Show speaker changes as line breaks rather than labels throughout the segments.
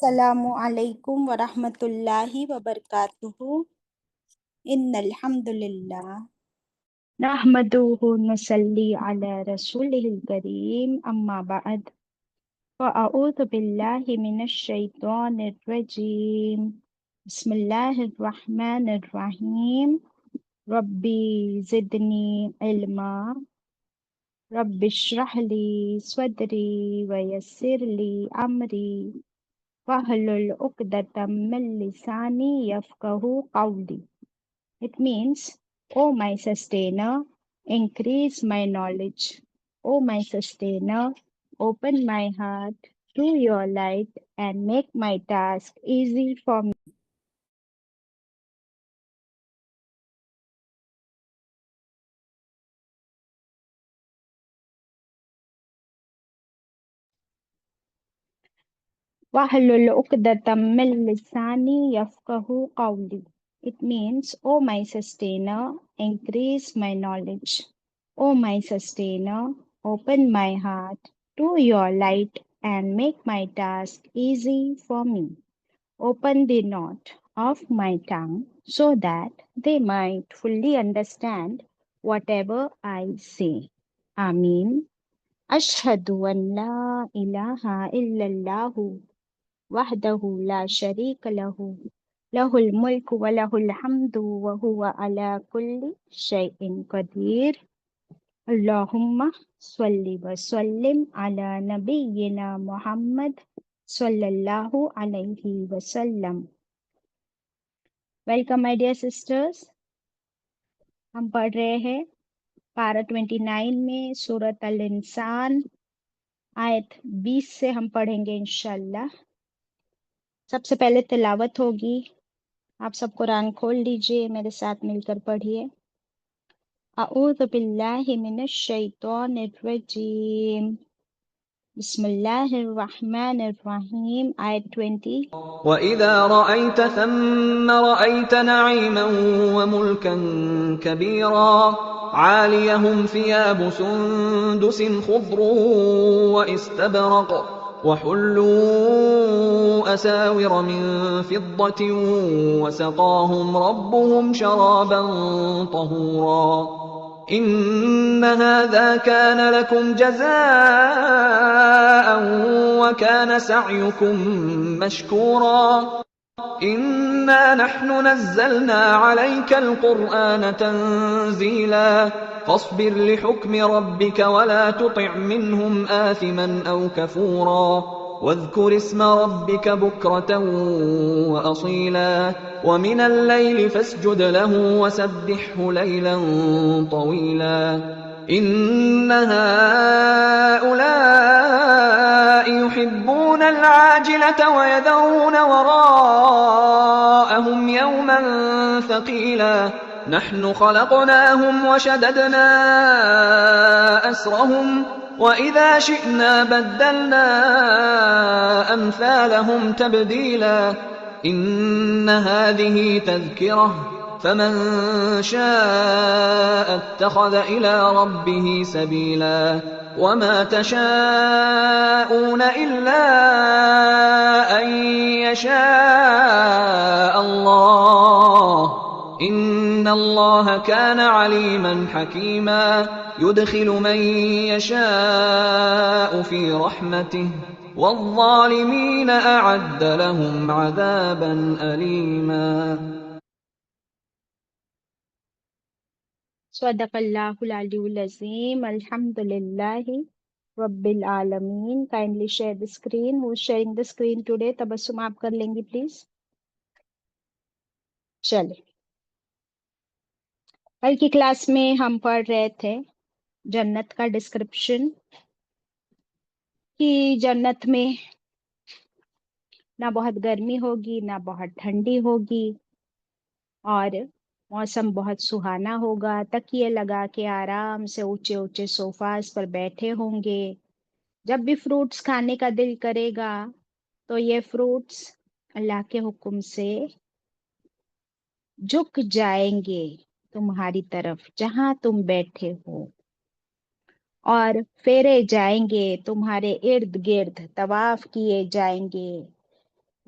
السلام علیکم ورحمۃ اللہ وبرکاتہ۔ ان الحمد للہ نحمدہ نصلی علی رسولہ الکریم، اما بعد فاعوذ باللہ من الشیطان الرجیم، بسم اللہ الرحمن الرحیم۔ ربی زدنی علما، رب اشرح لی صدری ویسر لی امری وَاحْلُلْ عُقْدَةً مِّن لِّسَانِي يَفْقَهُوا قَوْلِي. It means, O my sustainer, increase my knowledge. O my sustainer, open my heart to your light and make my task easy for me. وَاحْلُلْ عُقْدَةً مِّن لِّسَانِي يَفْقَهُوا قَوْلِي. It means, O my sustainer, increase my knowledge. O my sustainer, open my heart to your light and make my task easy for me. Open the knot of my tongue so that they might fully understand whatever I say. Ameen. Ashhadu an la ilaha illallah wahdahu la sharika lahu, lahul mulku wa lahul hamdu wa huwa ala kulli shay'in qadir. Allahumma salli wa sallim ala nabiyyina Muhammad sallallahu alayhi wa sallam. Welcome my dear sisters. ہم پڑھ رہے ہیں پارہ 29 میں سورۃ الانسان، آیت 20 سے ہم پڑھیں گے انشاءاللہ۔ سب سے پہلے تلاوت ہوگی، آپ سب قرآن کھول لیجئے، میرے ساتھ مل کر پڑھیے۔ اعوذ باللہ من الشیطان الرجیم، بسم اللہ الرحمن الرحیم، آیت 20۔
وَإِذَا رَأَيْتَ ثَمَّ رَأَيْتَ نَعِيمًا وَمُلْكًا كَبِيرًا عَالِيَهُمْ ثِيَابُ سُندُسٍ خُضْرٌ وَإِسْتَبْرَقٌ وَحُلُّوا أَسَاوِرَ مِن فِضَّةٍ وَسَقَاهُمْ رَبُّهُمْ شَرَابًا طَهُورًا إِنَّ هَذَا كَانَ لَكُمْ جَزَاءً وَكَانَ سَعْيُكُمْ مَشْكُورًا إِنَّا نَحْنُ نَزَّلْنَا عَلَيْكَ الْقُرْآنَ تَنزِيلًا فَاصْبِرْ لِحُكْمِ رَبِّكَ وَلَا تُطِعْ مِنْهُمْ آثِمًا أَوْ كَفُورًا واذكر اسم ربك بكرة وأصيلا ومن الليل فاسجد له وسبحه ليلا طويلا إن هؤلاء يحبون العاجلة ويذرون وراءهم يوما ثقيلا نحن خلقناهم وشددنا أسرهم وَإِذَا شِئْنَا بَدَّلْنَا أَمْثَالَهُمْ تَبْدِيلًا إِنَّ هَذِهِ تَذْكِرَةٌ فَمَنْ شَاءَ اتَّخَذَ إِلَى رَبِّهِ سَبِيلًا وَمَا تَشَاءُونَ إِلَّا أَنْ يَشَاءَ اللَّهُ إِنَّ اللَّهَ كَانَ عَلِيمًا حَكِيمًا يُدْخِلُ مَن يَشَاءُ فِي رَحْمَتِهِ وَالظَّالِمِينَ أَعَدَّ لَهُمْ عَذَابًا أَلِيمًا۔
صدق اللہ العلی العظیم۔ الحمد للہ رب العالمین۔ Kindly share the screen. Who is sharing the screen today؟ تبسم آپ کر لیں گی پلیز۔ چلیں، کل کی کلاس میں ہم پڑھ رہے تھے جنت کا ڈسکرپشن، کہ جنت میں نہ بہت گرمی ہوگی نہ بہت ٹھنڈی ہوگی، اور موسم بہت سہانا ہوگا، تکیے لگا کے آرام سے اونچے اونچے صوفاز پر بیٹھے ہوں گے۔ جب بھی فروٹس کھانے کا دل کرے گا تو یہ فروٹس اللہ کے حکم سے جھک جائیں گے تمہاری طرف جہاں تم بیٹھے ہو، اور پھیرے جائیں گے تمہارے ارد گرد، طواف کیے جائیں گے،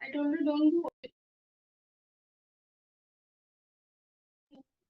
I told you don't do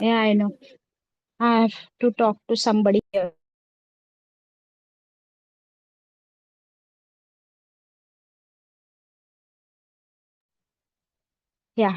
yeah, I know. I have to talk to somebody here. Yeah.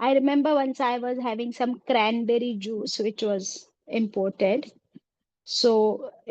I remember once I was having some cranberry juice which was imported. So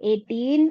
18,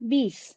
20।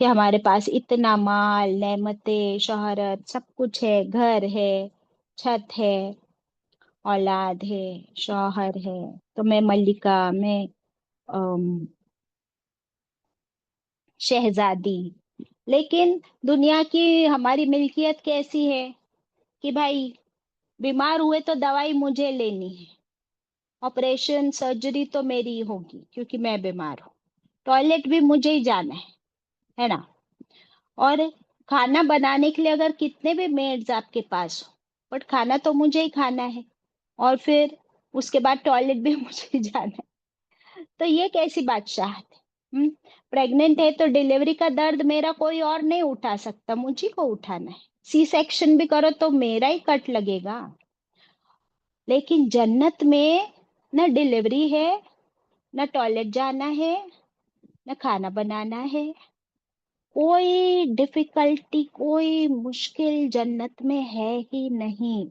کہ ہمارے پاس اتنا مال، نعمتیں، شہرت، سب کچھ ہے، گھر ہے، چھت ہے، اولاد ہے، شوہر ہے، تو میں ملکہ، میں شہزادی. لیکن دنیا کی ہماری ملکیت کیسی ہے کہ بھائی بیمار ہوئے تو دوائی مجھے لینی ہے، آپریشن سرجری تو میری ہی ہوگی کیونکہ میں بیمار ہوں، ٹوائلٹ بھی مجھے ہی جانا ہے نا. اور کھانا بنانے کے لیے اگر کتنے بھی میڈز آپ کے پاس ہو، بٹ کھانا تو مجھے ہی کھانا ہے، اور پھر اس کے بعد ٹوائلٹ بھی مجھے ہی جانا ہے. تو یہ کیسی بادشاہت ہے؟ پریگننٹ ہے تو ڈیلیوری کا درد میرا کوئی اور نہیں اٹھا سکتا، مجھے کو اٹھانا ہے. سی سیکشن بھی کرو تو میرا ہی کٹ لگے گا. لیکن جنت میں نہ ڈیلیوری ہے، نہ ٹوائلٹ جانا ہے، نہ کھانا بنانا ہے. کوئی ڈفیکلٹی، کوئی مشکل جنت میں ہے ہی نہیں.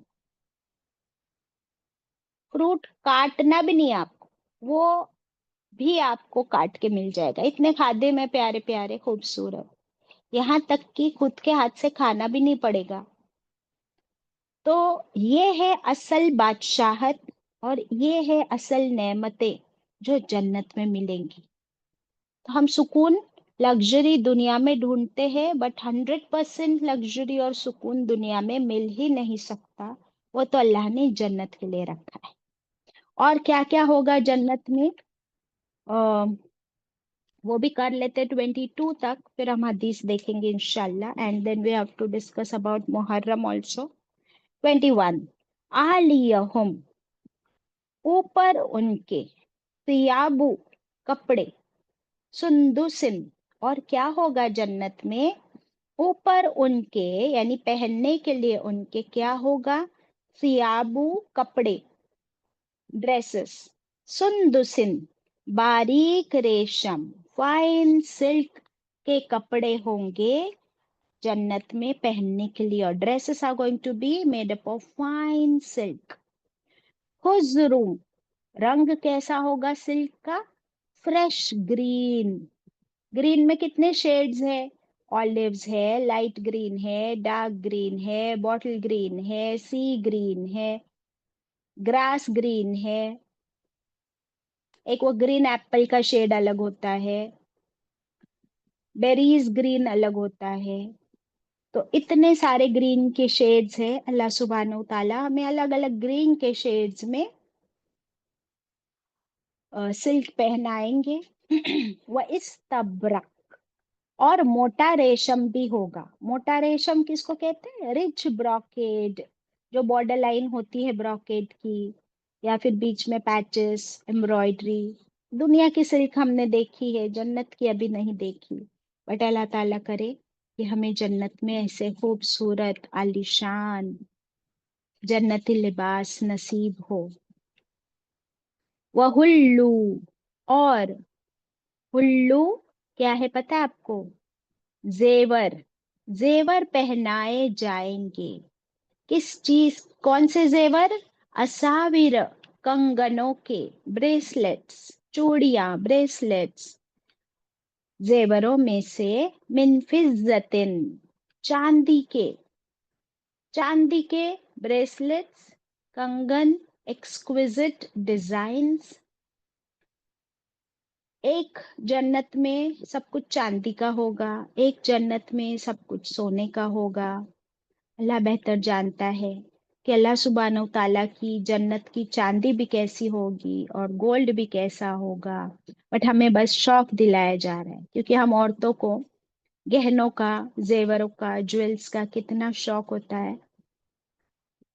فروٹ کاٹنا بھی نہیں آپ کو، وہ بھی آپ کو کاٹ کے مل جائے گا. اتنے کھادے میں پیارے پیارے خوبصورت، یہاں تک کہ خود کے ہاتھ سے کھانا بھی نہیں پڑے گا. تو یہ ہے اصل بادشاہت، اور یہ ہے اصل نعمتیں جو جنت میں ملیں گی. تو ہم سکون، لگژری دنیا میں ڈھونڈتے ہیں، بٹ 100% لگژری اور سکون دنیا میں مل ہی نہیں سکتا. وہ تو اللہ نے جنت کے لیے رکھا ہے. اور کیا کیا ہوگا جنت میں وہ بھی کر لیتے 22 تک، پھر ہم حدیث دیکھیں گے انشاءاللہ. And then we have to discuss about Muharram also. 21 آلیہم، اوپر ان کے، ثیابو، کپڑے، سندسن، اور کیا ہوگا جنت میں؟ اوپر ان کے یعنی پہننے کے لیے ان کے کیا ہوگا؟ ثیابو، کپڑے، ڈریسز، سندسن، باریک ریشم، فائن سلک کے کپڑے ہوں گے جنت میں پہننے کے لیے. اور dresses are going to be made up of fine silk. خضروں، رنگ کیسا ہوگا سلک کا؟ Fresh green. گرین میں کتنے شیڈز ہے؟ آلیوز ہے، لائٹ گرین ہے، ڈارک گرین ہے، باٹل گرین ہے، سی گرین ہے، گراس گرین ہے. ایک وہ گرین ایپل کا شیڈ الگ ہوتا ہے، بیریز گرین الگ ہوتا ہے. تو اتنے سارے گرین کے شیڈز ہیں. اللہ سبحانہ و تعالی ہمیں الگ الگ گرین کے شیڈز میں سلک پہنائیں گے. وَإِسْتَبْرَقْ، اور موٹا ریشم بھی ہوگا. موٹا ریشم کس کو کہتے ہیں؟ رچ براکیڈ، جو بارڈر لائن ہوتی ہے براکیڈ کی، یا پھر بیچ میں پیچز، ایمبرائڈری. دنیا کی سلک ہم نے دیکھی ہے، جنت کی ابھی نہیں دیکھی. بٹ اللہ تعالیٰ کرے کہ ہمیں جنت میں ایسے خوبصورت عالیشان جنتی لباس نصیب ہو. وَهُلُّوا، اور ہلو کیا ہے پتہ آپ کو؟ زیور. زیور پہنائے جائیں گے. کس چیز؟ کون سے زیور؟ اساور، کنگنوں کے، بریسلیٹس، چوڑیاں، بریسلیٹس، زیوروں میں سے، من فضتن، چاندی کے. چاندی کے بریسلیٹس، کنگن، ایکسکویزٹ ڈیزائنز. ایک جنت میں سب کچھ چاندی کا ہوگا، ایک جنت میں سب کچھ سونے کا ہوگا. اللہ بہتر جانتا ہے کہ اللہ سبحانہ و تعالیٰ کی جنت کی چاندی بھی کیسی ہوگی اور گولڈ بھی کیسا ہوگا. بٹ ہمیں بس شوق دلایا جا رہا ہے، کیونکہ ہم عورتوں کو گہنوں کا، زیوروں کا، جویلز کا کتنا شوق ہوتا ہے.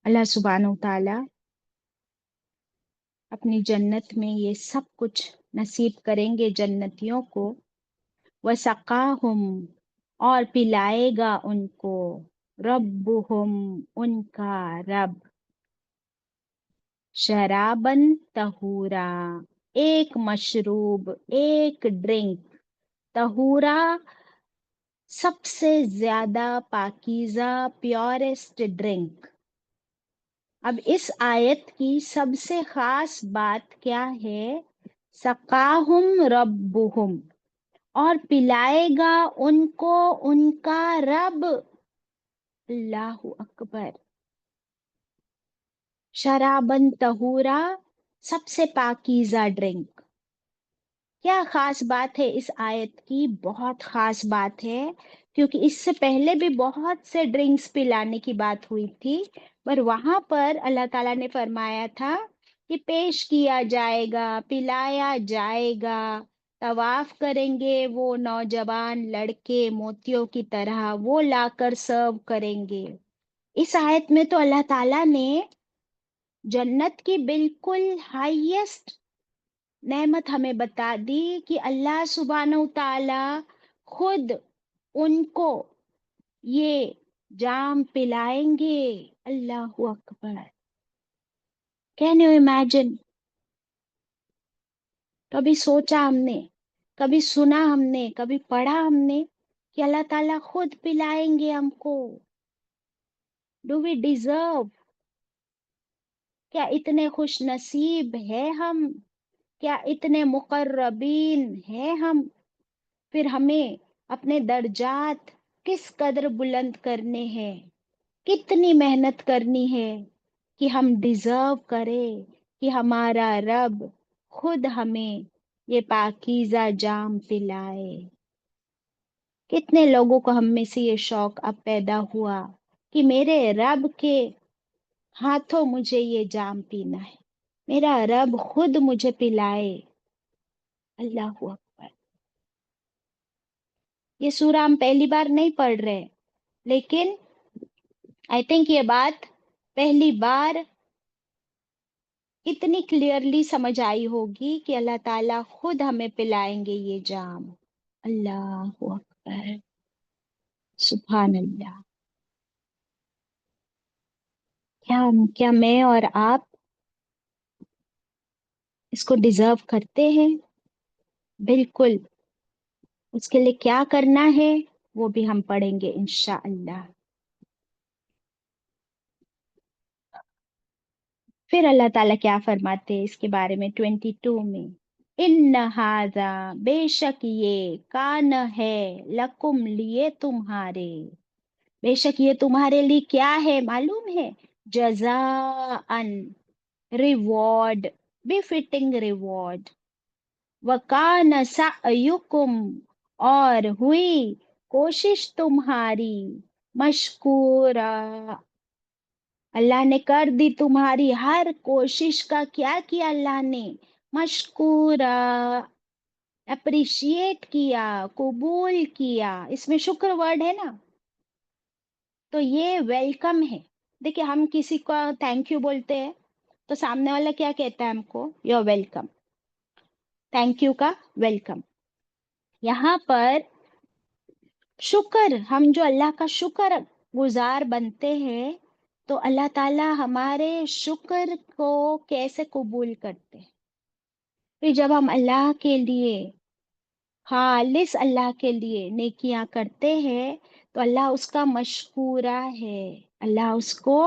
اللہ سبحانہ و تعالیٰ اپنی جنت میں یہ سب کچھ نصیب کریں گے جنتیوں کو. وَسَقَاهُمْ، اور پلائے گا ان کو، ربہم، ان کا رب، شرابن طہورا، ایک مشروب، ایک ڈرنک، طہورا، سب سے زیادہ پاکیزہ، پیورسٹ ڈرنک. اب اس آیت کی سب سے خاص بات کیا ہے؟ سقاہم ربہم، اور پلائے گا ان کو ان کا رب. اللہ اکبر. شرابن طہورا، سب سے پاکیزہ ڈرنک. کیا خاص بات ہے اس آیت کی؟ بہت خاص بات ہے، کیونکہ اس سے پہلے بھی بہت سے ڈرنکس پلانے کی بات ہوئی تھی، پر وہاں پر اللہ تعالیٰ نے فرمایا تھا کہ پیش کیا جائے گا، پلایا جائے گا، طواف کریں گے وہ نوجوان لڑکے موتیوں کی طرح، وہ لا کر سرو کریں گے. اس آیت میں تو اللہ تعالیٰ نے جنت کی بالکل ہائیسٹ نعمت ہمیں بتا دی کہ اللہ سبحانہ و تعالی خود ان کو یہ جام پلائیں گے. اللہ اکبر. Can you imagine? کبھی سوچا ہم نے، کبھی سنا ہم نے، کبھی پڑھا ہم نے کہ اللہ تعالیٰ خود پلائیں گے ہم کو؟ Do we deserve? کیا اتنے خوش نصیب ہے ہم؟ کیا اتنے مقربین ہیں ہم؟ پھر ہمیں اپنے درجات کس قدر بلند کرنے ہیں، کتنی محنت کرنی ہے کہ ہم ڈیزرو کریں کہ ہمارا رب خود ہمیں یہ پاکیزہ جام پلائے. کتنے لوگوں کو ہم میں سے یہ شوق اب پیدا ہوا کہ میرے رب کے ہاتھوں مجھے یہ جام پینا ہے، میرا رب خود مجھے پلائے. اللہ اکبر. یہ سورہ ہم پہلی بار نہیں پڑھ رہے، لیکن آئی تھنک یہ بات پہلی بار اتنی کلیئرلی سمجھ آئی ہوگی کہ اللہ تعالیٰ خود ہمیں پلائیں گے یہ جام. اللہ اکبر. سبحان اللہ. کیا میں اور آپ اس کو ڈیزرو کرتے ہیں؟ بالکل. اس کے لیے کیا کرنا ہے وہ بھی ہم پڑھیں گے انشاءاللہ. پھر اللہ تعالیٰ کیا فرماتے ہیں اس کے بارے میں 22 میں؟ ان ھذا، بے شک یہ، کان ہے، لکم، لیے تمہارے، بے شک یہ تمہارے لیے کیا ہے معلوم ہے؟ جزاءً، ریوارڈ، بفٹنگ ریوارڈ. وَكَانَ سَعْيُكُمْ، اور ہوئی کوشش تمہاری، مشکورا، اللہ نے کر دی تمہاری ہر کوشش کا کیا کیا اللہ نے؟ مشکورا، اپریشیٹ کیا، قبول کیا. اس میں شکر ورڈ ہے نا، تو یہ ویلکم ہے. دیکھیں ہم کسی کو تھینک یو بولتے ہیں تو سامنے والا کیا کہتا ہے ہم کو؟ You welcome. تھینک یو کا ویلکم. یہاں پر شکر، ہم جو اللہ کا شکر گزار بنتے ہیں تو اللہ تعالی ہمارے شکر کو کیسے قبول کرتے ہیں؟ پھر جب ہم اللہ کے لیے، خالص اللہ کے لیے نیکیاں کرتے ہیں تو اللہ اس کا مشکورہ ہے، اللہ اس کو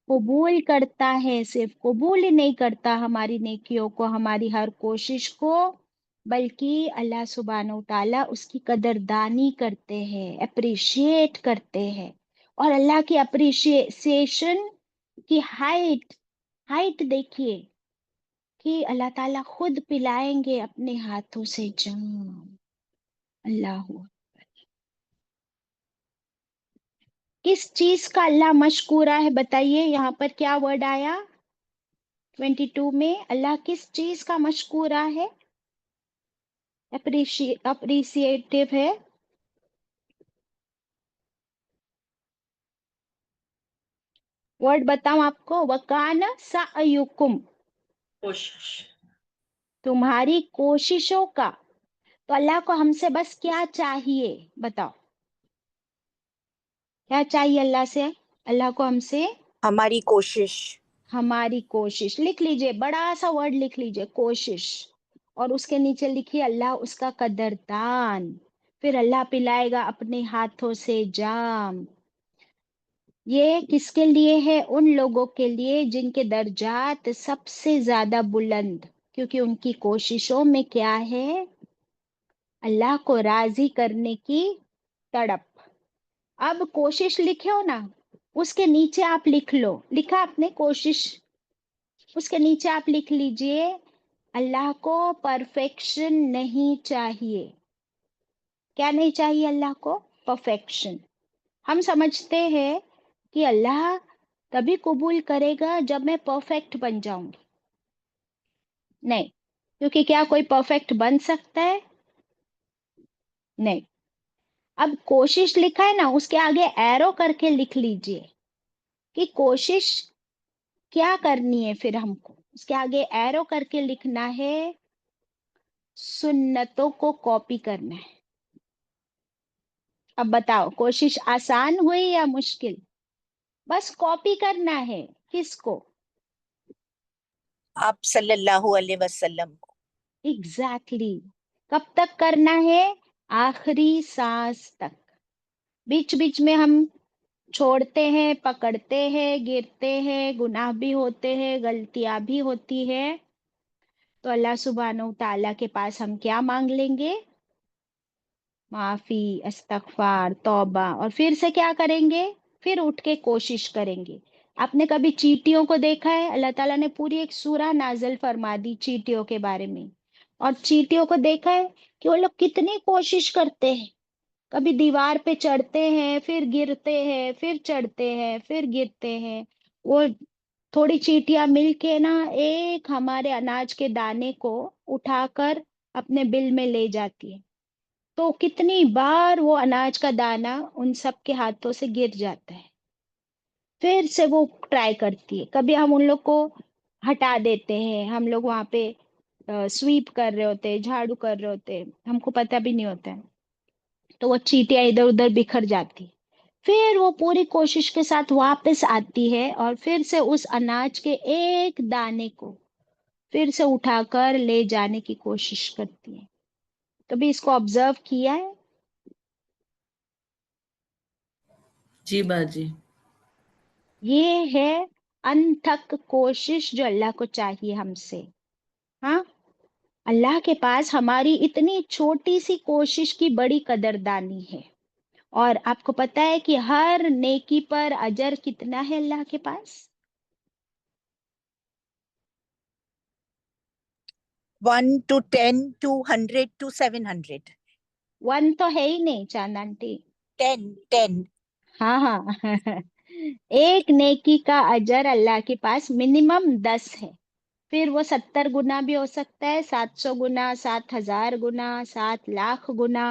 قبول کرتا ہے. صرف قبول ہی نہیں کرتا ہماری نیکیوں کو، ہماری ہر کوشش کو، بلکہ اللہ سبحانہ و تعالیٰ اس کی قدردانی کرتے ہیں، اپریشیٹ کرتے ہیں. اور اللہ کی اپریشیشن کی ہائٹ دیکھیے کہ اللہ تعالیٰ خود پلائیں گے اپنے ہاتھوں سے جام. اللہ، کس چیز کا اللہ مشکورہ ہے بتائیے؟ یہاں پر کیا ورڈ آیا 22 میں؟ اللہ کس چیز کا مشکورہ ہے، اپریشیٹو ہے؟ ورڈ بتاؤں آپ کو؟ وَكَانَ سَعْيُكُمْ،
کوشش.
تمہاری کوششوں کا. تو اللہ کو ہم سے بس کیا چاہیے بتاؤ؟ کیا چاہیے اللہ سے؟ اللہ کو ہم سے
ہماری کوشش.
ہماری کوشش. لکھ لیجئے، بڑا سا ورڈ لکھ لیجئے، کوشش، اور اس کے نیچے لکھیے اللہ اس کا قدردان. پھر اللہ پلائے گا اپنے ہاتھوں سے جام. یہ کس کے لیے ہے؟ ان لوگوں کے لیے جن کے درجات سب سے زیادہ بلند، کیونکہ ان کی کوششوں میں کیا ہے؟ اللہ کو راضی کرنے کی تڑپ. اب کوشش لکھے ہو نا, اس کے نیچے آپ لکھ لو, لکھا آپ نے کوشش, اس کے نیچے آپ لکھ لیجئے اللہ کو پرفیکشن نہیں چاہیے. کیا نہیں چاہیے اللہ کو؟ پرفیکشن. ہم سمجھتے ہیں کہ اللہ تبھی قبول کرے گا جب میں پرفیکٹ بن جاؤں گی. نہیں, کیونکہ کیا کوئی پرفیکٹ بن سکتا ہے؟ نہیں. اب کوشش لکھا ہے نا, اس کے آگے ایرو کر کے لکھ لیجئے کہ کوشش کیا کرنی ہے. پھر ہم کو اس کے آگے ایرو کر کے لکھنا ہے سنتوں کو کاپی کرنا ہے. اب بتاؤ, کوشش آسان ہوئی یا مشکل؟ بس کاپی کرنا ہے. کس کو؟
آپ صلی اللہ علیہ وسلم کو.
ایگزیکٹلی. کب تک کرنا ہے؟ آخری سانس تک. بیچ بیچ میں ہم چھوڑتے ہیں, پکڑتے ہیں, گرتے ہیں, گناہ بھی ہوتے ہیں, غلطیاں بھی ہوتی ہے, تو اللہ سبحانہ و تعالیٰ کے پاس ہم کیا مانگ لیں گے؟ معافی, استغفار, توبہ. اور پھر سے کیا کریں گے؟ پھر اٹھ کے کوشش کریں گے. آپ نے کبھی چیٹیوں کو دیکھا ہے؟ اللہ تعالیٰ نے پوری ایک سورہ نازل فرما دی چیٹیوں کے بارے میں. اور چیٹیوں کو دیکھا ہے کہ وہ لوگ کتنی کوشش کرتے ہیں. کبھی دیوار پہ چڑھتے ہیں, پھر گرتے ہیں, پھر چڑھتے ہیں, پھر گرتے ہیں. وہ تھوڑی چیٹیاں مل کے نا ایک ہمارے اناج کے دانے کو اٹھا کر اپنے بل میں لے جاتی ہے. تو کتنی بار وہ اناج کا دانہ ان سب کے ہاتھوں سے گر جاتا ہے. پھر سے وہ ٹرائی کرتی ہے. کبھی ہم ان لوگ کو ہٹا دیتے ہیں, ہم لوگ وہاں پہ سویپ کر رہے ہوتے, جھاڑو کر رہے ہوتے, ہم کو پتہ بھی نہیں ہوتا ہے, تو وہ چیٹیاں ادھر ادھر بکھر جاتی. پھر وہ پوری کوشش کے ساتھ واپس آتی ہے اور پھر سے اس اناج کے ایک دانے کو پھر سے اٹھا کر لے جانے کی کوشش کرتی ہے. کبھی اس کو آبزرو کیا ہے؟
جی باجی.
یہ ہے انتھک کوشش جو اللہ کو چاہیے ہم سے. ہاں, اللہ کے پاس ہماری اتنی چھوٹی سی کوشش کی بڑی قدردانی ہے. اور آپ کو پتا ہے کہ ہر نیکی پر اجر کتنا ہے اللہ کے پاس؟
1 to 10 to 100 to 700.
1 تو ہے ہی نہیں چاند آنٹی.
10.
ہاں ہاں ایک نیکی کا اجر اللہ کے پاس منیمم 10 ہے. پھر وہ 70 گنا بھی ہو سکتا ہے, 700 گنا, 7000 گنا, 7 لاکھ گنا.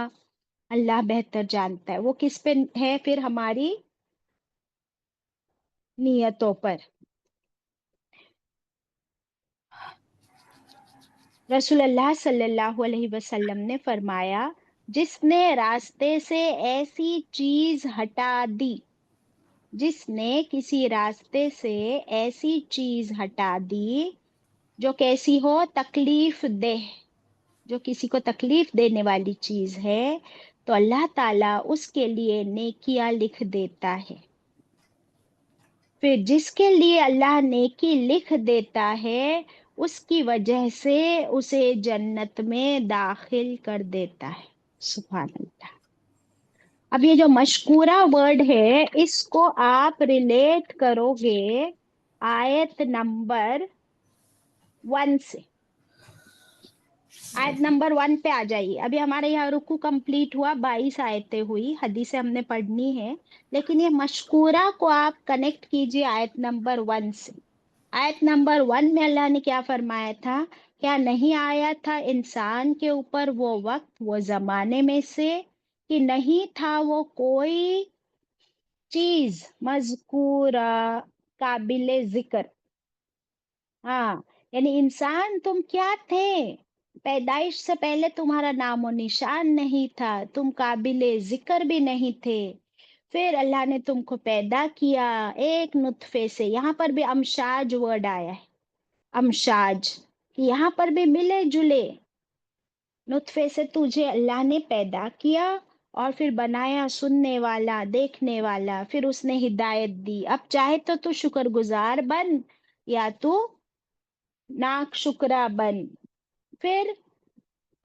اللہ بہتر جانتا ہے. وہ کس پہ ہے؟ پھر ہماری نیتوں پر. رسول اللہ صلی اللہ علیہ وسلم نے فرمایا, جس نے راستے سے ایسی چیز ہٹا دی, جس نے کسی راستے سے ایسی چیز ہٹا دی جو کیسی ہو؟ تکلیف دہ, جو کسی کو تکلیف دینے والی چیز ہے, تو اللہ تعالیٰ اس کے لیے نیکیاں لکھ دیتا ہے. پھر جس کے لیے اللہ نیکی لکھ دیتا ہے, اس کی وجہ سے اسے جنت میں داخل کر دیتا ہے. سبحان اللہ. اب یہ جو مشکورہ ورڈ ہے, اس کو آپ ریلیٹ کرو گے آیت نمبر 1 سے. آیت نمبر 1 پہ آ جائیے. ابھی ہمارے یہاں رکو کمپلیٹ ہوا, 22 آیتیں ہوئی, حدیثیں ہم نے پڑھنی ہے, لیکن یہ مشکورہ کو آپ کنیکٹ کیجئے آیت نمبر 1 سے. آیت نمبر 1 میں اللہ نے کیا فرمایا تھا؟ کیا نہیں آیا تھا انسان کے اوپر وہ وقت, وہ زمانے میں سے, کہ نہیں تھا وہ کوئی چیز مذکورہ, قابل ذکر. ہاں, یعنی انسان تم کیا تھے؟ پیدائش سے پہلے تمہارا نام و نشان نہیں تھا, تم قابل ذکر بھی نہیں تھے. پھر اللہ نے تم کو پیدا کیا ایک نطفے سے. یہاں پر بھی امشاج ورڈ آیا ہے, امشاج, کہ یہاں پر بھی ملے جلے. نطفے سے تجھے اللہ نے پیدا کیا اور پھر بنایا سننے والا, دیکھنے والا, پھر اس نے ہدایت دی. اب چاہے تو شکر گزار بن یا تو ناک شکرا بن. پھر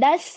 10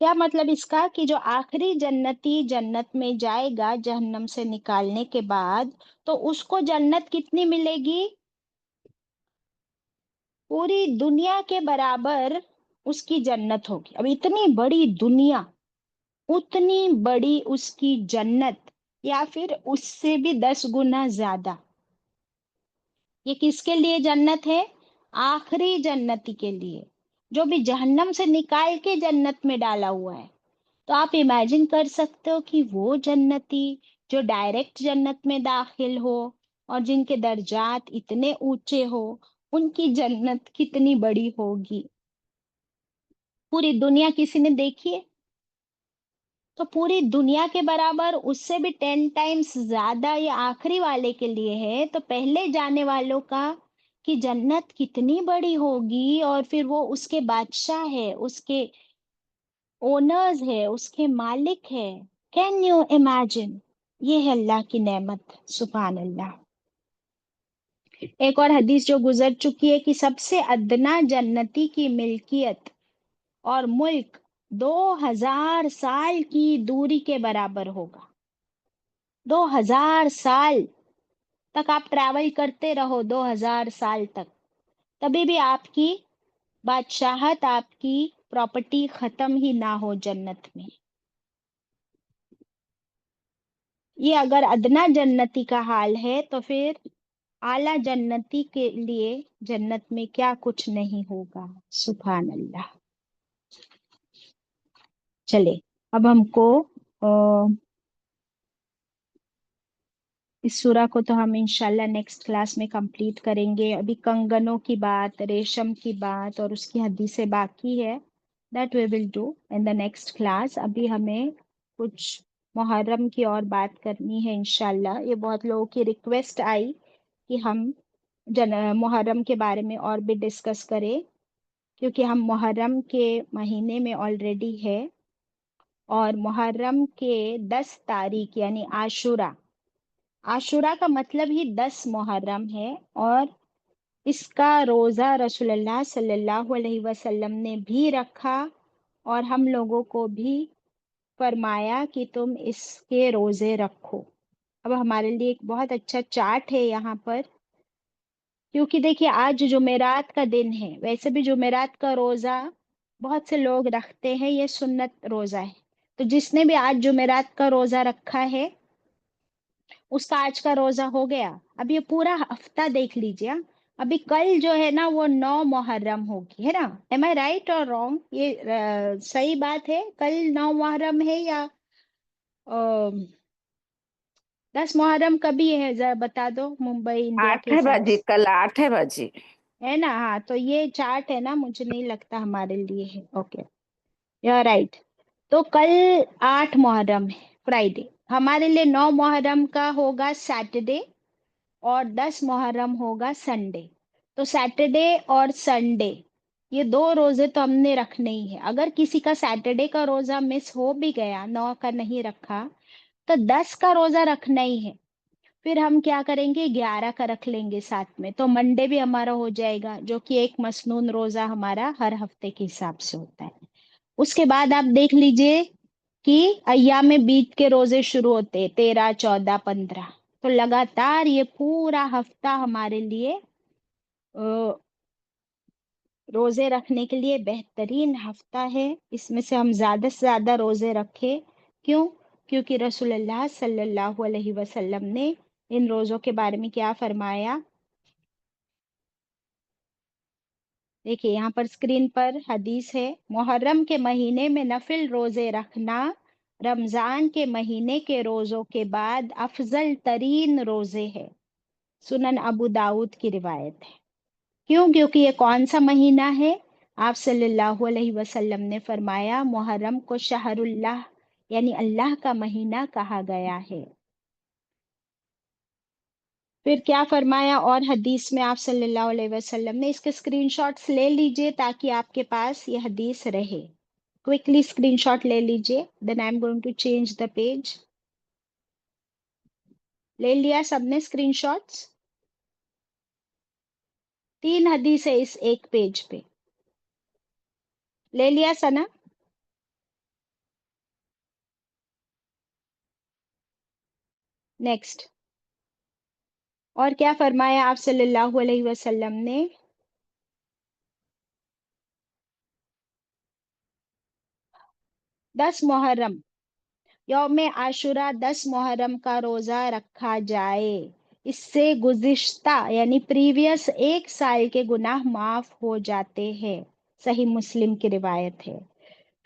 کیا مطلب اس کا کہ جو آخری جنتی جنت میں جائے گا جہنم سے نکالنے کے بعد، تو اس کو جنت کتنی ملے گی؟ پوری دنیا کے برابر اس کی جنت ہوگی. اب اتنی بڑی دنیا، اتنی بڑی اس کی جنت، یا پھر اس سے بھی 10 گنا زیادہ. یہ کس کے لیے جنت ہے؟ آخری جنتی کے لیے، جو بھی جہنم سے نکال کے جنت میں ڈالا ہوا ہے. تو آپ امیجن کر سکتے ہو کہ وہ جنتی جو ڈائریکٹ جنت میں داخل ہو اور جن کے درجات اتنے اونچے ہو، ان کی جنت کتنی بڑی ہوگی. پوری دنیا کسی نے دیکھی ہے؟ تو پوری دنیا کے برابر، اس سے بھی 10 ٹائمز زیادہ یہ آخری والے کے لیے ہے. تو پہلے جانے والوں کا کہ جنت کتنی بڑی ہوگی، اور پھر وہ اس کے بادشاہ ہے، اس کے اونرز ہے، اس کے مالک ہے. Can you imagine? یہ ہے اللہ کی نعمت. سبحان اللہ. ایک اور حدیث جو گزر چکی ہے کہ سب سے ادنا جنتی کی ملکیت اور ملک 2000 سال کی دوری کے برابر ہوگا. 2000 سال تک آپ ٹریول کرتے رہو، 2000 سال تک، تبھی بھی آپ کی بادشاہت، آپ کی پراپرٹی ختم ہی نہ ہو جنت میں. یہ اگر ادنا جنتی کا حال ہے تو پھر اعلیٰ جنتی کے لیے جنت میں کیا کچھ نہیں ہوگا. سبحان اللہ. چلے اب ہم کو اس سورہ کو تو ہم انشاءاللہ نیکسٹ کلاس میں کمپلیٹ کریں گے. ابھی کنگنوں کی بات، ریشم کی بات اور اس کی حدیثیں باقی ہے. That we will do in the next class. ابھی ہمیں کچھ محرم کی اور بات کرنی ہے انشاءاللہ. یہ بہت لوگوں کی ریکویسٹ آئی کہ ہم محرم کے بارے میں اور بھی ڈسکس کریں، کیونکہ ہم محرم کے مہینے میں آلریڈی ہے، اور محرم کے 10 تاریخ یعنی عاشورہ. عاشورہ کا مطلب ہی 10 محرم ہے، اور اس کا روزہ رسول اللہ صلی اللہ علیہ وسلم نے بھی رکھا، اور ہم لوگوں کو بھی فرمایا کہ تم اس کے روزے رکھو. اب ہمارے لیے ایک بہت اچھا چارٹ ہے یہاں پر، کیونکہ دیکھیے آج جمعرات کا دن ہے. ویسے بھی جمعرات کا روزہ بہت سے لوگ رکھتے ہیں، یہ سنت روزہ ہے. تو جس نے بھی آج جمعرات کا روزہ رکھا ہے اس کا آج کا روزہ ہو گیا. اب یہ پورا ہفتہ دیکھ لیجیے. ابھی کل جو ہے نا وہ 9 محرم ہوگی، ہے نا؟ ایم آئی رائٹ اور رانگ؟ یہ صحیح بات ہے. کل 9 محرم ہے یا 10 محرم کبھی ہے؟ ذرا بتا دو ممبئی انڈیا کے
8
حساب
بجے،
سے،
کل 8 بجے.
ہے نا؟ ہاں تو یہ چارٹ ہے نا، مجھے نہیں لگتا ہمارے لیے ہے. Okay, you right. تو کل 8 محرم ہے، فرائیڈے. ہمارے لیے 9 محرم کا ہوگا سیٹرڈے، اور 10 محرم ہوگا سنڈے. تو سیٹرڈے اور سنڈے یہ 2 روزے تو ہم نے رکھنے ہی ہے. اگر کسی کا سیٹرڈے کا روزہ مس ہو بھی گیا، 9 کا نہیں رکھا، تو 10 کا روزہ رکھنا ہی ہے. پھر ہم کیا کریں گے؟ 11 کا رکھ لیں گے ساتھ میں، تو منڈے بھی ہمارا ہو جائے گا، جو کہ ایک مسنون روزہ ہمارا ہر ہفتے کے حساب سے ہوتا ہے. اس کے بعد آپ دیکھ لیجئے کہ ایام بیت کے روزے شروع ہوتے 13 14 15. تو لگاتار یہ پورا ہفتہ ہمارے لیے روزے رکھنے کے لیے بہترین ہفتہ ہے. اس میں سے ہم زیادہ سے زیادہ روزے رکھے. کیوں؟ کیونکہ رسول اللہ صلی اللہ علیہ وسلم نے ان روزوں کے بارے میں کیا فرمایا؟ دیکھیے یہاں پر اسکرین پر حدیث ہے: محرم کے مہینے میں نفل روزے رکھنا رمضان کے مہینے کے روزوں کے بعد افضل ترین روزے ہے. سنن ابو داؤد کی روایت ہے. کیوں؟ کیونکہ یہ کون سا مہینہ ہے؟ آپ صلی اللہ علیہ وسلم نے فرمایا محرم کو شہر اللہ یعنی اللہ کا مہینہ کہا گیا ہے. پھر کیا فرمایا اور حدیث میں آپ صلی اللہ علیہ وسلم نے؟ اس کے اسکرین شاٹس لے لیجئے تاکہ آپ کے پاس یہ حدیث رہے. کوئکلی اسکرین شاٹ لے لیجئے. Then I am going to change the page. لے لیا سب نے اسکرین شاٹس؟ 3 حدیث ہے اس ایک پیج پہ. لے لیا سنا؟ نیکسٹ، اور کیا فرمایا آپ صلی اللہ علیہ وسلم نے؟ 10 محرم، یوم عاشورہ 10 محرم کا روزہ رکھا جائے، اس سے گزشتہ یعنی پریویس 1 سال کے گناہ معاف ہو جاتے ہیں، صحیح مسلم کی روایت ہے۔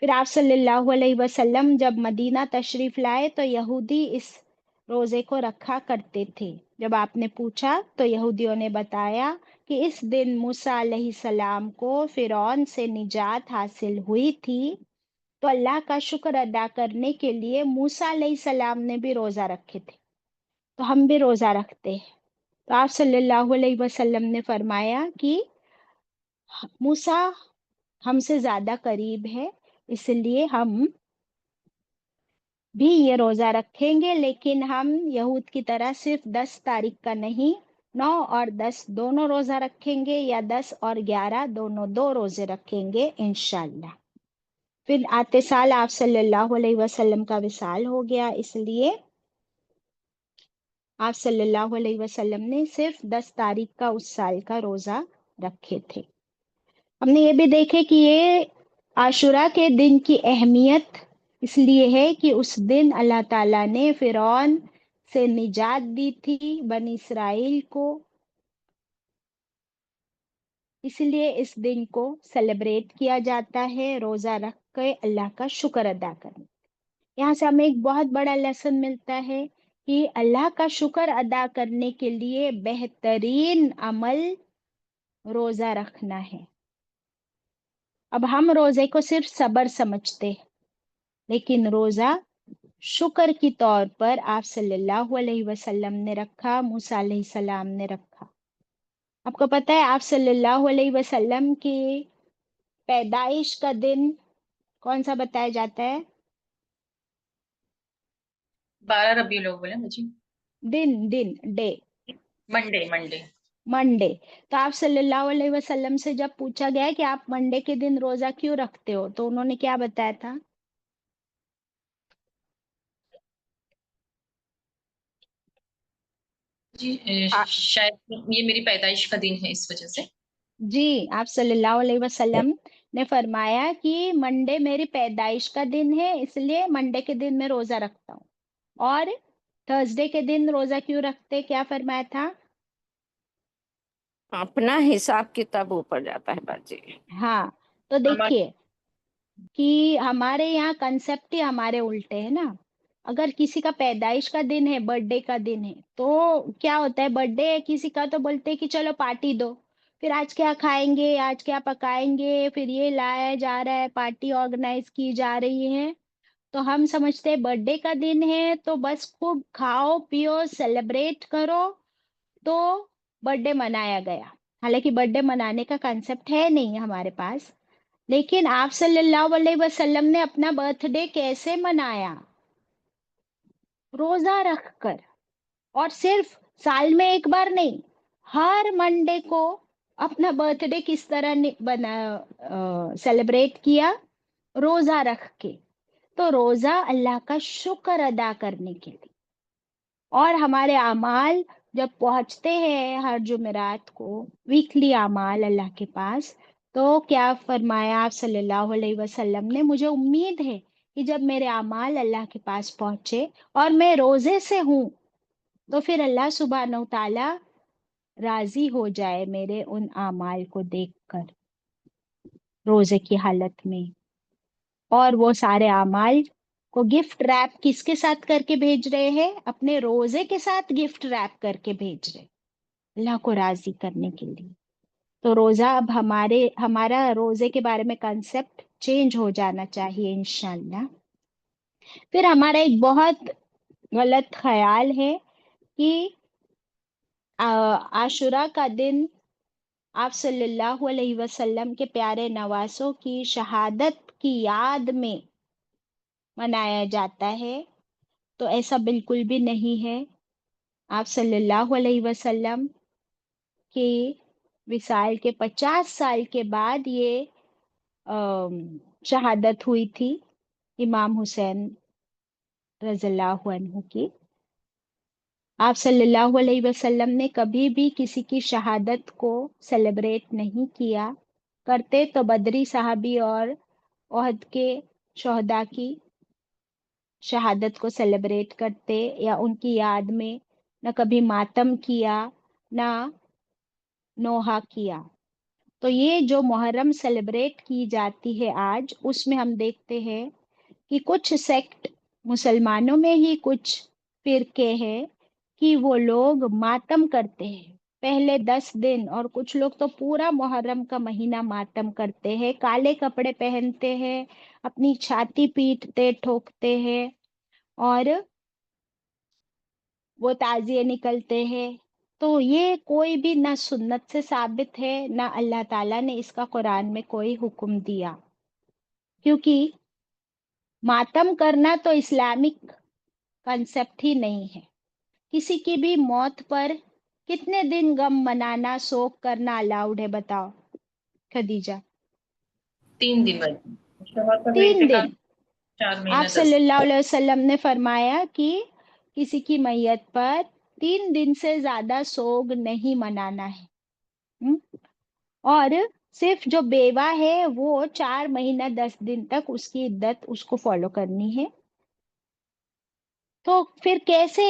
پھر آپ صلی اللہ علیہ وسلم جب مدینہ تشریف لائے تو یہودی اس روزے کو رکھا کرتے تھے۔ جب آپ نے پوچھا تو یہودیوں نے بتایا کہ اس دن موسیٰ علیہ السلام کو فرعون سے نجات حاصل ہوئی تھی، تو اللہ کا شکر ادا کرنے کے لیے موسیٰ علیہ السلام نے بھی روزہ رکھے تھے، تو ہم بھی روزہ رکھتے ہیں۔ تو آپ صلی اللہ علیہ وسلم نے فرمایا کہ موسیٰ ہم سے زیادہ قریب ہے، اس لیے ہم بھی یہ روزہ رکھیں گے، لیکن ہم یہود کی طرح صرف 10 تاریخ کا نہیں، 9 اور 10 دونوں روزہ رکھیں گے، یا 10 اور 11 دونوں 2 روزے رکھیں گے انشاءاللہ۔ پھر آتے سال آپ صلی اللہ علیہ وسلم کا وصال ہو گیا، اس لیے آپ صلی اللہ علیہ وسلم نے صرف 10 تاریخ کا اس سال کا روزہ رکھے تھے۔ ہم نے یہ بھی دیکھے کہ یہ عاشورہ کے دن کی اہمیت اس لیے ہے کہ اس دن اللہ تعالیٰ نے فرعون سے نجات دی تھی بنی اسرائیل کو، اس لیے اس دن کو سیلیبریٹ کیا جاتا ہے، روزہ رکھ کے اللہ کا شکر ادا کرنا۔ یہاں سے ہمیں ایک بہت بڑا لیسن ملتا ہے کہ اللہ کا شکر ادا کرنے کے لیے بہترین عمل روزہ رکھنا ہے۔ اب ہم روزے کو صرف صبر سمجھتے ہیں، لیکن روزہ شکر کی طور پر آپ صلی اللہ علیہ وسلم نے رکھا، موسیٰ علیہ السلام نے رکھا۔ آپ کو پتہ ہے آپ صلی اللہ علیہ وسلم کی پیدائش کا دن کون سا بتایا جاتا ہے؟
12 ربیع الاول ہے جی،
دن ڈے،
منڈے۔
منڈے۔ تو آپ صلی اللہ علیہ وسلم سے جب پوچھا گیا کہ آپ منڈے کے دن روزہ کیوں رکھتے ہو، تو انہوں نے کیا بتایا تھا؟
جی شاید یہ میری پیدائش کا دن ہے اس وجہ سے۔
جی، آپ صلی اللہ علیہ وسلم نے فرمایا کہ منڈے میری پیدائش کا دن ہے، اس لیے منڈے کے دن میں روزہ رکھتا ہوں۔ اور تھرسڈے کے دن روزہ کیوں رکھتے، کیا فرمایا تھا؟
اپنا حساب کتاب اوپر جاتا ہے باجی۔
ہاں، تو دیکھیے کہ ہمارے یہاں کنسپٹ ہی ہمارے الٹے ہے نا۔ اگر کسی کا پیدائش کا دن ہے، برتھ ڈے کا دن ہے، تو کیا ہوتا ہے، برتھ ڈے ہے کسی کا تو بولتے ہیں کہ چلو پارٹی دو، پھر آج کیا کھائیں گے، آج کیا پکائیں گے، پھر یہ لایا جا رہا ہے، پارٹی آرگنائز کی جا رہی ہے۔ تو ہم سمجھتے ہیں برتھ ڈے کا دن ہے تو بس خوب کھاؤ پیو سیلیبریٹ کرو، تو برتھ ڈے منایا گیا۔ حالانکہ برتھ ڈے منانے کا کنسپٹ ہے نہیں ہمارے پاس، لیکن آپ صلی اللہ علیہ وسلم نے اپنا برتھ ڈے کیسے منایا؟ روزہ رکھ کر، اور صرف سال میں ایک بار نہیں، ہر منڈے کو اپنا برتھ ڈے کس طرح سیلیبریٹ کیا؟ روزہ رکھ کے۔ تو روزہ اللہ کا شکر ادا کرنے کے لیے، اور ہمارے اعمال جب پہنچتے ہیں ہر جمعرات کو ویکلی اعمال اللہ کے پاس، تو کیا فرمایا آپ صلی اللہ علیہ وسلم نے؟ مجھے امید ہے کہ جب میرے اعمال اللہ کے پاس پہنچے اور میں روزے سے ہوں، تو پھر اللہ سبحانہ و تعالی راضی ہو جائے میرے ان اعمال کو دیکھ کر روزے کی حالت میں، اور وہ سارے اعمال کو گفٹ ریپ کس کے ساتھ کر کے بھیج رہے ہیں؟ اپنے روزے کے ساتھ گفٹ ریپ کر کے بھیج رہے، اللہ کو راضی کرنے کے لیے۔ تو روزہ اب ہمارا روزے کے بارے میں کنسپٹ چینج ہو جانا چاہیے انشاءاللہ۔ پھر ہمارا ایک بہت غلط خیال ہے کہ عاشورہ کا دن آپ صلی اللہ علیہ وسلم کے پیارے نواسوں کی شہادت کی یاد میں منایا جاتا ہے، تو ایسا بالکل بھی نہیں ہے۔ آپ صلی اللہ علیہ وسلم کے وصال کے 50 سال کے بعد یہ شہادت ہوئی تھی امام حسین رضی اللہ عنہ کی۔ آپ صلی اللہ علیہ وسلم نے کبھی بھی کسی کی شہادت کو سیلیبریٹ نہیں کیا، کرتے تو بدری صحابی اور احد کے شہداء کی شہادت کو سیلیبریٹ کرتے یا ان کی یاد میں نہ کبھی ماتم کیا نہ نوحہ کیا۔ تو یہ جو محرم سیلیبریٹ کی جاتی ہے آج، اس میں ہم دیکھتے ہیں کہ کچھ سیکٹ مسلمانوں میں ہی کچھ فرقے ہیں کہ وہ لوگ ماتم کرتے ہیں پہلے 10 دن، اور کچھ لوگ تو پورا محرم کا مہینہ ماتم کرتے ہیں، کالے کپڑے پہنتے ہیں، اپنی چھاتی پیٹتے ٹھوکتے ہیں، اور وہ تعزیے نکلتے ہیں۔ تو یہ کوئی بھی نہ سنت سے ثابت ہے، نہ اللہ تعالیٰ نے اس کا قرآن میں کوئی حکم دیا، کیونکہ ماتم کرنا تو اسلامک کنسپٹ ہی نہیں ہے۔ کسی کی بھی موت پر کتنے دن غم منانا، سوگ کرنا الاؤڈ ہے بتاؤ خدیجہ؟
3 دن بعد شوہر کا تو
3 دن۔
اعتکاف 4 مہینہ
آپ
10
صلی اللہ علیہ وسلم نے فرمایا کہ کسی کی میت پر 3 دن سے زیادہ سوگ نہیں منانا ہے۔ ہم؟ اور صرف جو بیوہ ہے وہ 4 مہینہ 10 دن تک اس کی عدت اس کو فالو کرنی ہے۔ تو پھر کیسے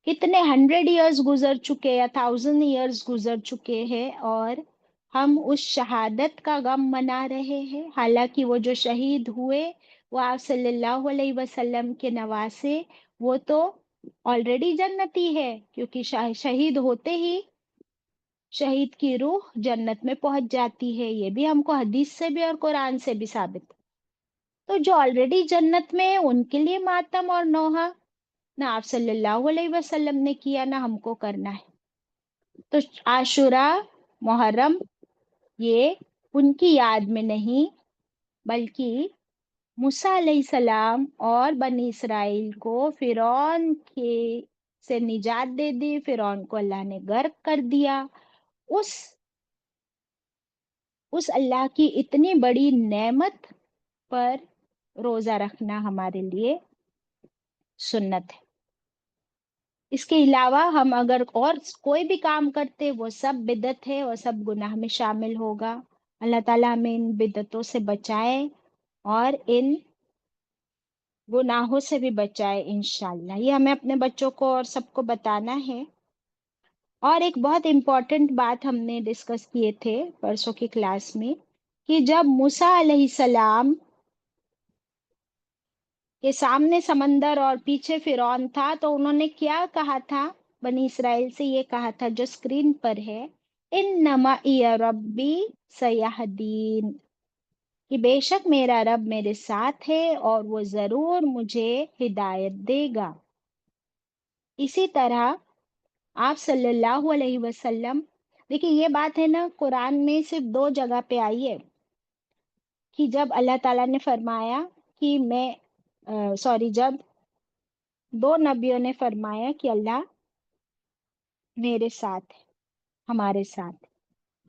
کتنے 100 ایئرز گزر چکے یا 1000 ایئرز گزر چکے ہیں اور ہم اس شہادت کا غم منا رہے ہیں، حالانکہ وہ جو شہید ہوئے وہ آپ صلی اللہ علیہ وسلم کے نواسے، وہ تو آلریڈی جنتی ہے، کیونکہ شہید ہوتے ہی شہید کی روح جنت میں پہنچ جاتی ہے۔ یہ بھی ہم کو حدیث سے بھی اور قرآن سے بھی ثابت ہے۔ تو جو آلریڈی جنت میں ہیں، ان کے لیے ماتم اور نوحہ نہ آپ صلی اللہ علیہ وسلم نے کیا، نہ ہم کو کرنا ہے۔ تو عاشورہ، محرم، یہ ان کی یاد میں نہیں بلکہ موسیٰ علیہ السلام اور بنی اسرائیل کو فرعون کے سے نجات دے دی، فرعون کو اللہ نے غرق کر دیا۔ اس اللہ کی اتنی بڑی نعمت پر روزہ رکھنا ہمارے لیے سنت ہے۔ اس کے علاوہ ہم اگر اور کوئی بھی کام کرتے وہ سب بدعت ہے اور سب گناہ میں شامل ہوگا۔ اللہ تعالیٰ ہمیں ان بدعتوں سے بچائے اور ان گناہوں سے بھی بچائے انشاءاللہ۔ یہ ہمیں اپنے بچوں کو اور سب کو بتانا ہے۔ اور ایک بہت امپورٹنٹ بات ہم نے ڈسکس کیے تھے پرسوں کی کلاس میں، کہ جب موسیٰ علیہ السلام کے سامنے سمندر اور پیچھے فرعون تھا تو انہوں نے کیا کہا تھا؟ بنی اسرائیل سے یہ کہا تھا جو اسکرین پر ہے، انما ای ربی سیہدین، کہ بے شک میرا رب میرے ساتھ ہے اور وہ ضرور مجھے ہدایت دے گا۔ اسی طرح آپ صلی اللہ علیہ وسلم، دیکھیے یہ بات ہے نا، قرآن میں صرف 2 جگہ پہ آئی ہے کہ جب اللہ تعالیٰ نے فرمایا کہ جب 2 نبیوں نے فرمایا کہ اللہ میرے ساتھ ہے، ہمارے ساتھ۔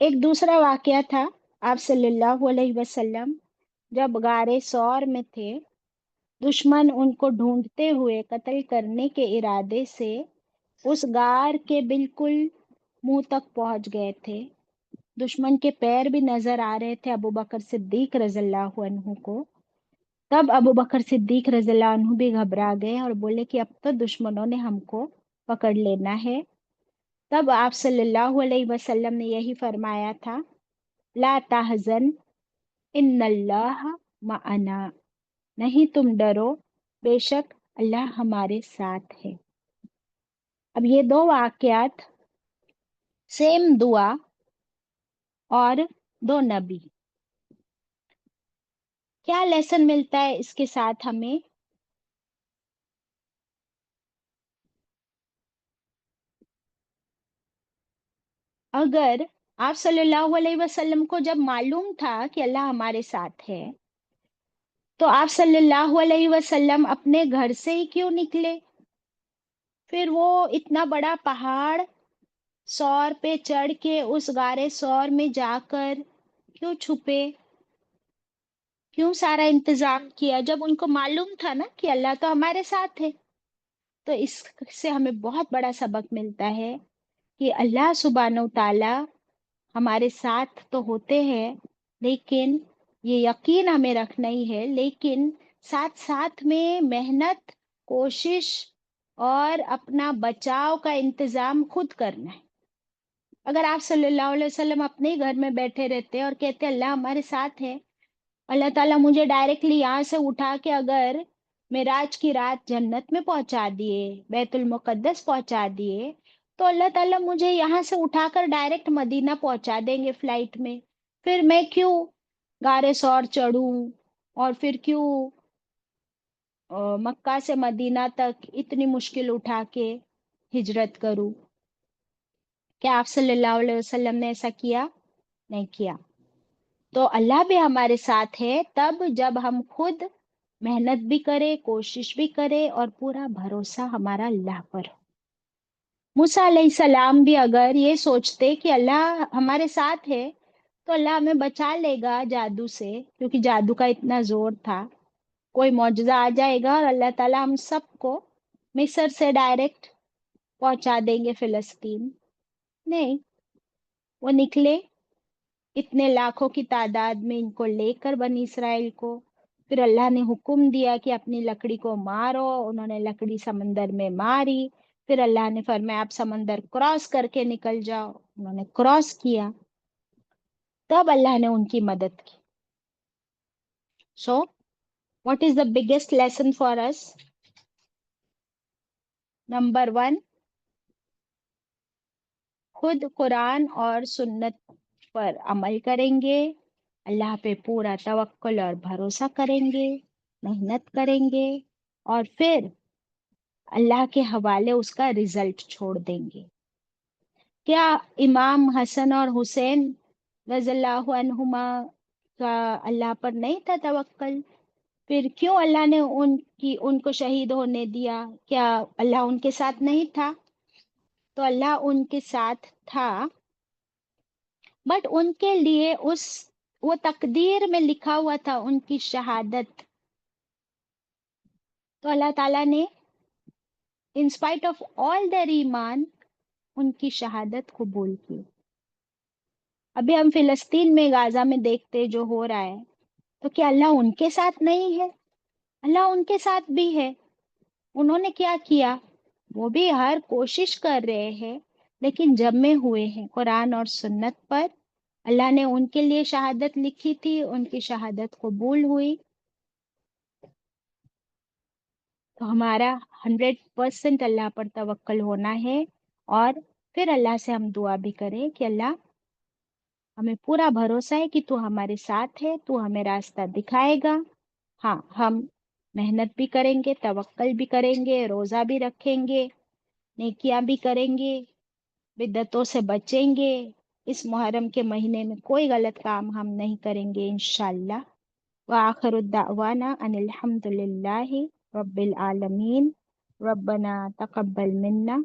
ایک دوسرا واقعہ تھا، آپ صلی اللہ علیہ وسلم جب غار ثور میں تھے، دشمن ان کو ڈھونڈتے ہوئے قتل کرنے کے ارادے سے اس غار کے بالکل منہ تک پہنچ گئے تھے، دشمن کے پیر بھی نظر آ رہے تھے ابو بکر صدیق رضی اللہ عنہ کو۔ تب ابو بکر صدیق رضی اللہ عنہ بھی گھبرا گئے اور بولے کہ اب تو دشمنوں نے ہم کو پکڑ لینا ہے۔ تب آپ صلی اللہ علیہ وسلم نے یہی فرمایا تھا، لا تحزن ان اللہ معنا، نہیں تم ڈرو، بے شک اللہ ہمارے ساتھ ہے۔ اب یہ 2 واقعات، سیم دعا اور 2 نبی، کیا لیسن ملتا ہے اس کے ساتھ ہمیں؟ اگر آپ صلی اللہ علیہ وسلم کو جب معلوم تھا کہ اللہ ہمارے ساتھ ہے، تو آپ صلی اللہ علیہ وسلم اپنے گھر سے ہی کیوں نکلے؟ پھر وہ اتنا بڑا پہاڑ سور پہ چڑھ کے اس غار سور میں جا کر کیوں چھپے؟ کیوں سارا انتظام کیا جب ان کو معلوم تھا نا کہ اللہ تو ہمارے ساتھ ہے؟ تو اس سے ہمیں بہت بڑا سبق ملتا ہے کہ اللہ سبحانہ و تعالی ہمارے ساتھ تو ہوتے ہیں، لیکن یہ یقین ہمیں رکھنا ہی ہے، لیکن ساتھ ساتھ میں محنت، کوشش اور اپنا بچاؤ کا انتظام خود کرنا ہے۔ اگر آپ صلی اللہ علیہ وسلم اپنے ہی گھر میں بیٹھے رہتے اور کہتے اللہ ہمارے ساتھ ہے، اللہ تعالیٰ مجھے ڈائریکٹلی یہاں سے اٹھا کے اگر معراج کی رات جنت میں پہنچا دیے، بیت المقدس پہنچا دیے، تو اللہ تعالیٰ مجھے یہاں سے اٹھا کر ڈائریکٹ مدینہ پہنچا دیں گے فلائٹ میں، پھر میں کیوں غار ثور چڑھوں اور پھر کیوں مکہ سے مدینہ تک اتنی مشکل اٹھا کے ہجرت کروں؟ کیا آپ صلی اللہ علیہ وسلم نے ایسا کیا؟ نہیں کیا۔ تو اللہ بھی ہمارے ساتھ ہے تب جب ہم خود محنت بھی کرے، کوشش بھی کرے اور پورا بھروسہ ہمارا اللہ پر ہو۔ موسیٰ علیہ السلام بھی اگر یہ سوچتے کہ اللہ ہمارے ساتھ ہے تو اللہ ہمیں بچا لے گا جادو سے، کیونکہ جادو کا اتنا زور تھا، کوئی معجزہ آ جائے گا اور اللہ تعالیٰ ہم سب کو مصر سے ڈائریکٹ پہنچا دیں گے فلسطین۔ نہیں، وہ نکلے اتنے لاکھوں کی تعداد میں ان کو لے کر بنی اسرائیل کو، پھر اللہ نے حکم دیا کہ اپنی لکڑی کو مارو، انہوں نے لکڑی سمندر میں ماری، پھر اللہ نے فرمایا آپ سمندر کراس کر کے نکل جاؤ، انہوں نے کراس کیا، تب اللہ نے ان کی مدد کی۔ سو what is the biggest lesson for us? Number 1، خود قرآن اور سنت پر عمل کریں گے، اللہ پہ پورا توکل اور بھروسہ کریں گے، محنت کریں گے، اور پھر اللہ کے حوالے اس کا رزلٹ چھوڑ دیں گے۔ کیا امام حسن اور حسین رضی اللہ عنہما کا اللہ پر نہیں تھا توکل؟ پھر کیوں اللہ نے ان کو شہید ہونے دیا؟ کیا اللہ ان کے ساتھ نہیں تھا؟ تو اللہ ان کے ساتھ تھا، بٹ ان کے لیے وہ تقدیر میں لکھا ہوا تھا ان کی شہادت، تو اللہ تعالیٰ نے in spite of all their ایمان ان کی شہادت قبول کی۔ ابھی ہم فلسطین میں، غازہ میں دیکھتے جو ہو رہا ہے، تو کیا اللہ ان کے ساتھ نہیں ہے؟ اللہ ان کے ساتھ بھی ہے۔ انہوں نے کیا کیا؟ وہ بھی ہر کوشش کر رہے ہیں، لیکن جمے ہوئے ہیں قرآن اور سنت پر۔ اللہ نے ان کے لیے شہادت لکھی تھی، ان کی شہادت قبول ہوئی۔ تو ہمارا 100% اللہ پر توکل ہونا ہے، اور پھر اللہ سے ہم دعا بھی کریں کہ اللہ ہمیں پورا بھروسہ ہے کہ تو ہمارے ساتھ ہے، تو ہمیں راستہ دکھائے گا۔ ہاں، ہم محنت بھی کریں گے، توکل بھی کریں گے، روزہ بھی رکھیں گے، نیکیاں بھی کریں گے، بدعتوں سے بچیں گے، اس محرم کے مہینے میں کوئی غلط کام ہم نہیں کریں گے انشاءاللہ۔ وآخر الدعوانا ان الحمد للہ رب العالمین، ربنا تقبل منا